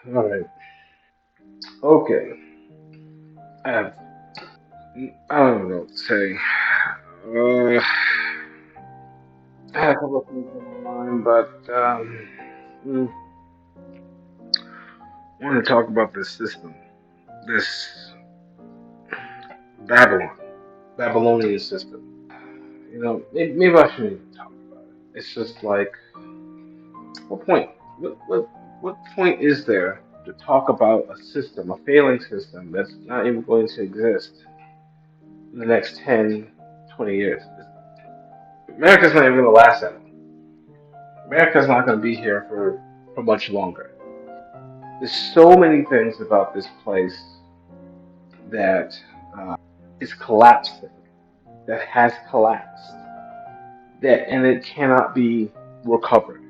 All right. Okay. I have. I don't even know what to say. Uh, I had a couple of things on my mind, but I want to talk about this system, this Babylon, Babylonian system. Maybe I shouldn't even talk about it. It's just like, what point? What point is there to talk about a system, a failing system that's not even going to exist in the next 10, 20 years? America's not even going to last that long. America's not going to be here for much longer. There's so many things about this place that is collapsing, that has collapsed, and it cannot be recovered.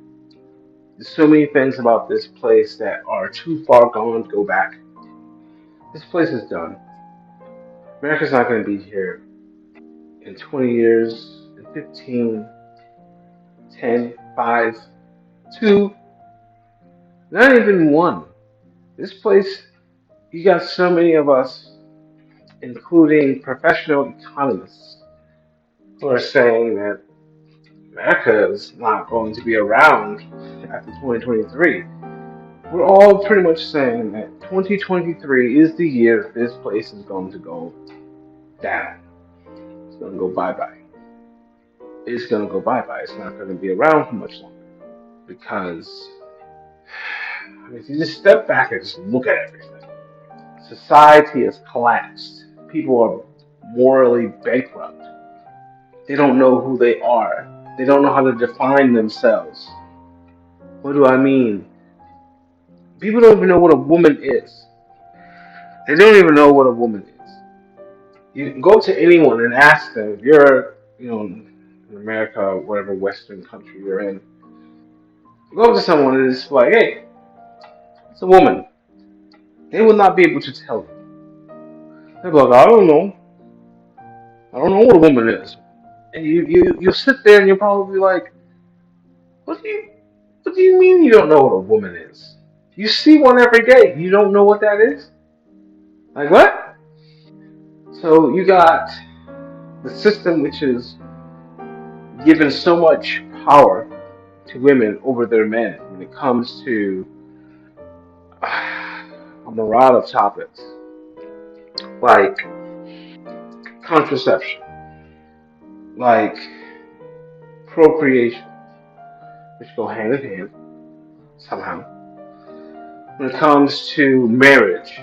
There's so many things about this place that are too far gone to go back. This place is done. America's not going to be here in 20 years, in 15, 10, 5, 2, not even one. This place, you got so many of us, including professional economists, who are saying that America is not going to be around after 2023. We're all pretty much saying that 2023 is the year this place is going to go down. It's going to go bye bye. It's going to go bye bye. It's not going to be around for much longer because I mean, if you just step back and just look at everything, society has collapsed. People are morally bankrupt. They don't know who they are. They don't know how to define themselves. What do I mean? People don't even know what a woman is. They don't even know what a woman is. You can go to anyone and ask them if you're, in America or whatever Western country you're in. Go to someone and it's like, hey, it's a woman. They will not be able to tell you. They'll be like, I don't know. I don't know what a woman is. And you sit there and you'll probably be like, what do you what do you mean you don't know what a woman is? You see one every day. You don't know what that is? Like what? So you got the system which is given so much power to women over their men when it comes to a myriad of topics like contraception, like procreation, which go hand in hand somehow. When it comes to marriage,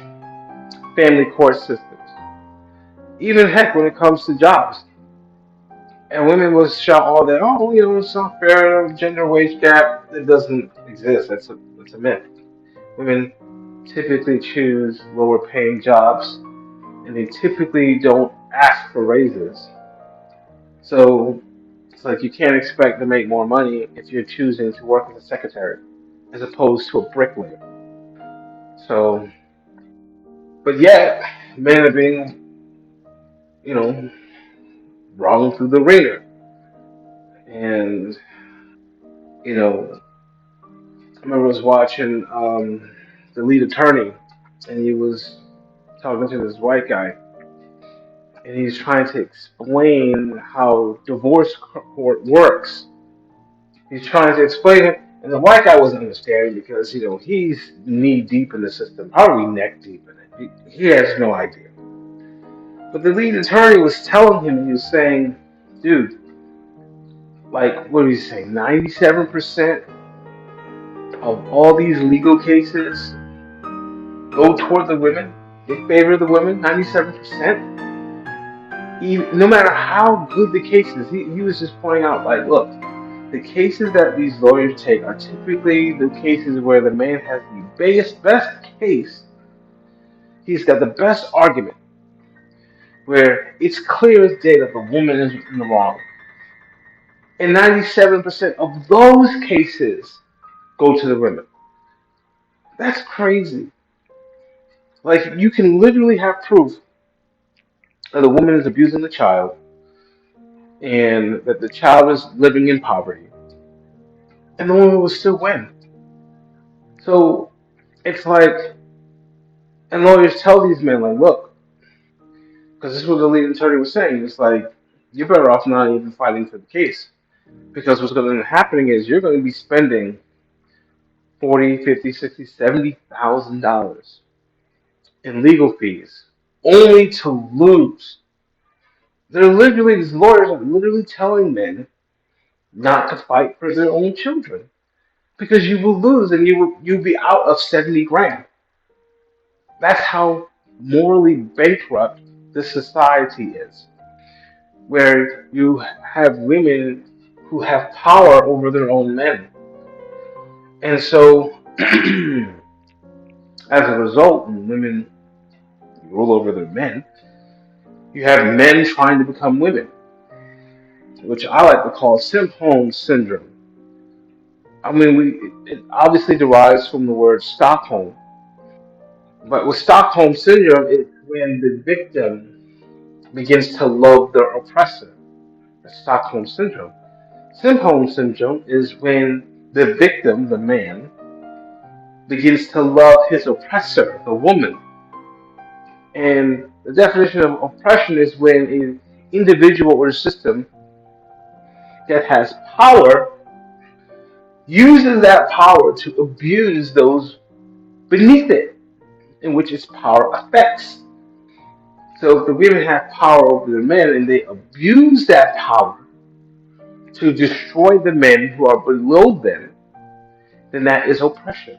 family court systems, even heck when it comes to jobs. And women will shout all that, oh, it's not fair, gender wage gap. It doesn't exist. That's a myth. Women typically choose lower paying jobs and they typically don't ask for raises. So it's like you can't expect to make more money if you're choosing to work as a secretary as opposed to a bricklayer. So, but yet, men are being, you know, wrung through the ringer. And, you know, I remember I was watching the lead attorney and he was talking to this white guy and he's trying to explain how divorce court works. He's trying to explain it, and the white guy wasn't understanding because he's knee deep in the system, probably neck deep in it. He has no idea. But the lead attorney was telling him, he was saying, "Dude, like what did he say? 97% of all these legal cases go toward the women. They favor the women. 97%. No matter how good the case is, he was just pointing out, like, look." The cases that these lawyers take are typically the cases where the man has the best case. He's got the best argument, where it's clear as day that the woman is in the wrong. And 97% of those cases go to the women. That's crazy. Like, you can literally have proof that the woman is abusing the child and that the child is living in poverty, and the woman will still win. So It's like, and lawyers tell these men, like, look, because this is what the lead attorney was saying. It's like, you're better off not even fighting for the case. Because what's going to end up happening is you're going to be spending 40, 50, 60, $70,000 in legal fees only to lose. They're literally, these lawyers are literally telling men not to fight for their own children because you will lose and you'll be out of 70 grand. That's how morally bankrupt this society is, where you have women who have power over their own men. And so, as a result, when women rule over their men, you have men trying to become women, which I like to call Stockholm syndrome. I mean, it obviously derives from the word Stockholm, but with Stockholm syndrome, it's when the victim begins to love their oppressor. That's Stockholm syndrome. Stockholm syndrome is when the victim, the man, begins to love his oppressor, the woman. And the definition of oppression is when an individual or system that has power uses that power to abuse those beneath it, in which its power affects. So if the women have power over the men and they abuse that power to destroy the men who are below them, then that is oppression.